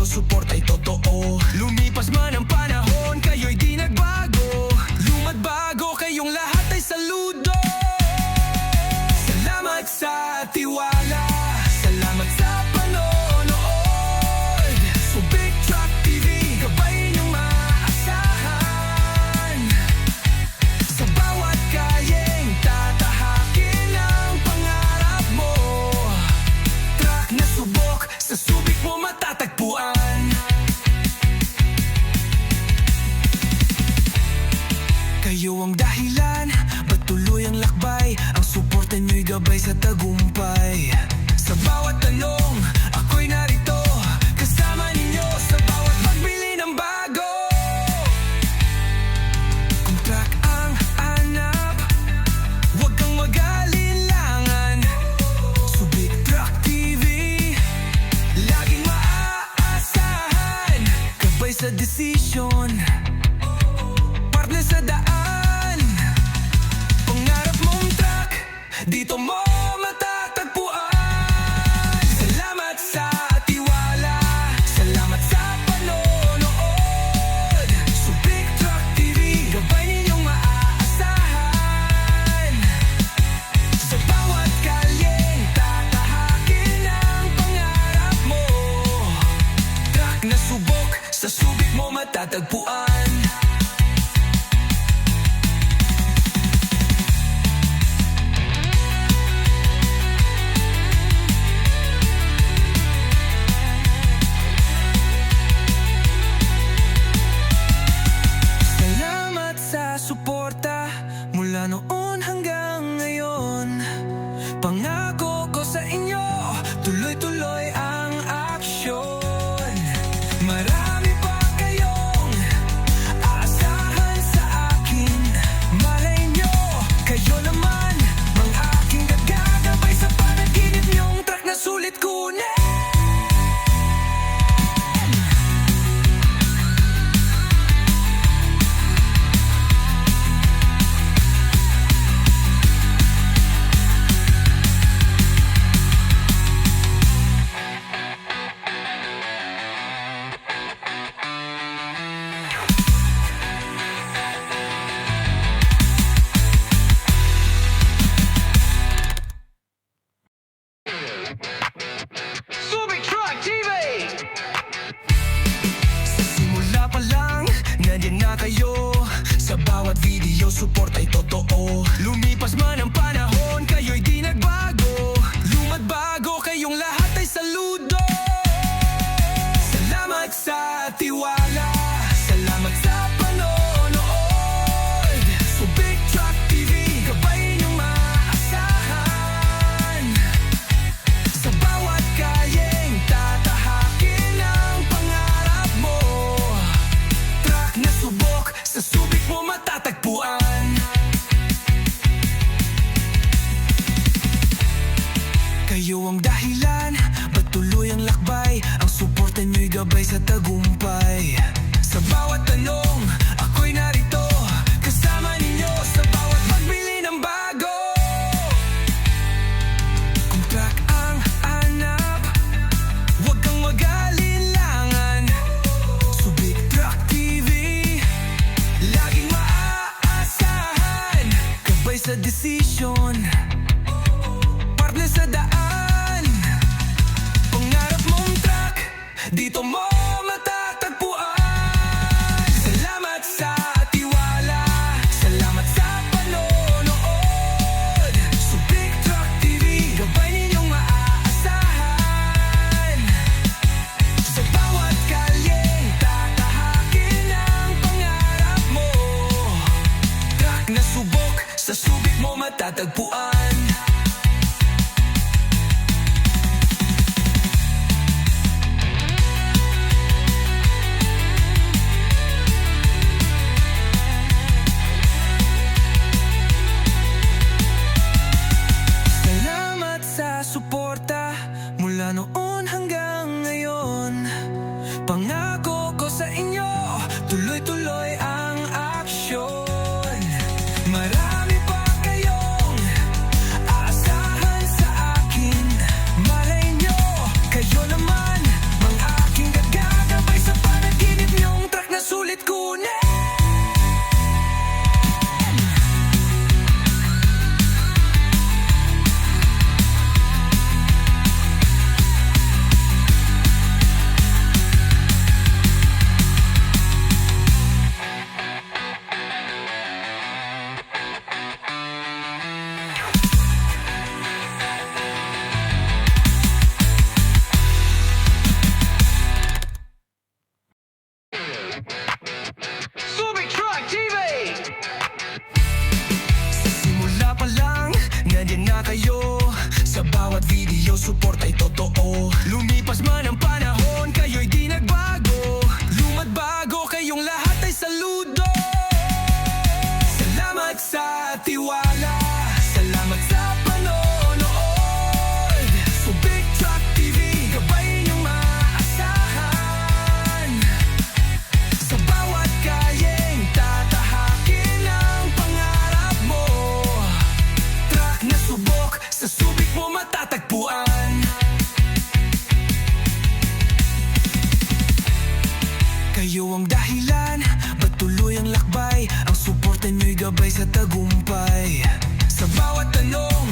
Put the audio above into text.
suporta'y totoo. Lumipas man ang panahon, kayo'y di nagbago. Luma't bago, kayong lahat ay saludo. Salamat sa tiwala, salamat sa panonood. So Big Truck TV, gabay niyong maasahan. Sa bawat kayeng tatahakin ang pangarap mo. Truck na subok, sa subik mo matatagpuan. Kayo ang dahilan, ba't tuloy ang lakbay? Ang suporta nyo'y gabay sa tagumpay. Sa bawat tanong, ako'y narito, kasama ninyo sa bawat pagbili ng bago. Kung truck ang hanap, huwag kang mag-alinlangan. Subic Truck TV, laging maaasahan. Gabay sa desisyon, partner sa daan. Pangarap mong truck, dito mo matatagpuan. Salamat sa tiwala, salamat sa panonood. Subic Truck TV, gabay ninyong maaasahan. Sa bawat kalyeng tatahakin ang pangarap mo. Truck na subok, sa subik mo matatagpuan. Salamat sa suporta mula noon hanggang ngayon. Pangako ko sa inyo, tuloy-tuloy ang aksyon. Marami pa kayong aasahan sa akin. Malay nyo, kayo naman ang aking gagagabay sa panaginip nyong truck na sulit kunin. Subic Truck TV! Sa simula pa lang, nandiyan na kayo. Sa bawat video, support ay totoo. Lumipas man ang panahon, kayo'y di nagbago. Luma't bago, kayong lahat ay saludo. Salamat sa tiwala, salamat sa panonood. Subic Truck TV, gabay niyong maasahan. Sa bawat kayeng tatahakin ang pangarap mo. Truck na subok, sa subik mo matatagpuan. Kayo ang dahilan, ba't tuloy ang lakbay? Ang suporta nyo'y gabay sa tagumpay. Sa bawat tanong, ako'y narito, kasama ninyo sa bawat pagbili ng bago. Kung truck ang hanap, huwag kang mag-alinlangan. Subic Truck TV, laging maaasahan. Gabay sa desisyon, partner sa daan. Pangarap mong truck, dito mo matatagpuan. Salamat sa tiwala, salamat sa panonood. Subic Truck TV, gabay ninyong maaasahan. Sa bawat kalyeng tatahakin ang pangarap mo. Truck na subok, sa subik mo matatagpuan. Salamat sa suporta mula noon hanggang ngayon. Pangako ko sa inyo, tuloy-tuloy ang aksyon. Marami pa kayong aasahan sa akin. Malay nyo, kayo naman ang aking gagawin. video, support ay totoo. Lumipas man ang panahon, kayo'y di nagbago. Luma't bago, kayong lahat ay saludo. Salamat sa tiwala, salamat sa panonood. So Big Truck TV, gabay niyong maasahan. Sa bawat kayeng tatahakin ang pangarap mo. Truck na subok, sa subik mo matatagpuan. Kayo ang dahilan, ba't tuloy ang lakbay? Ang suporta nyo'y gabay sa tagumpay. Sa bawat tanong,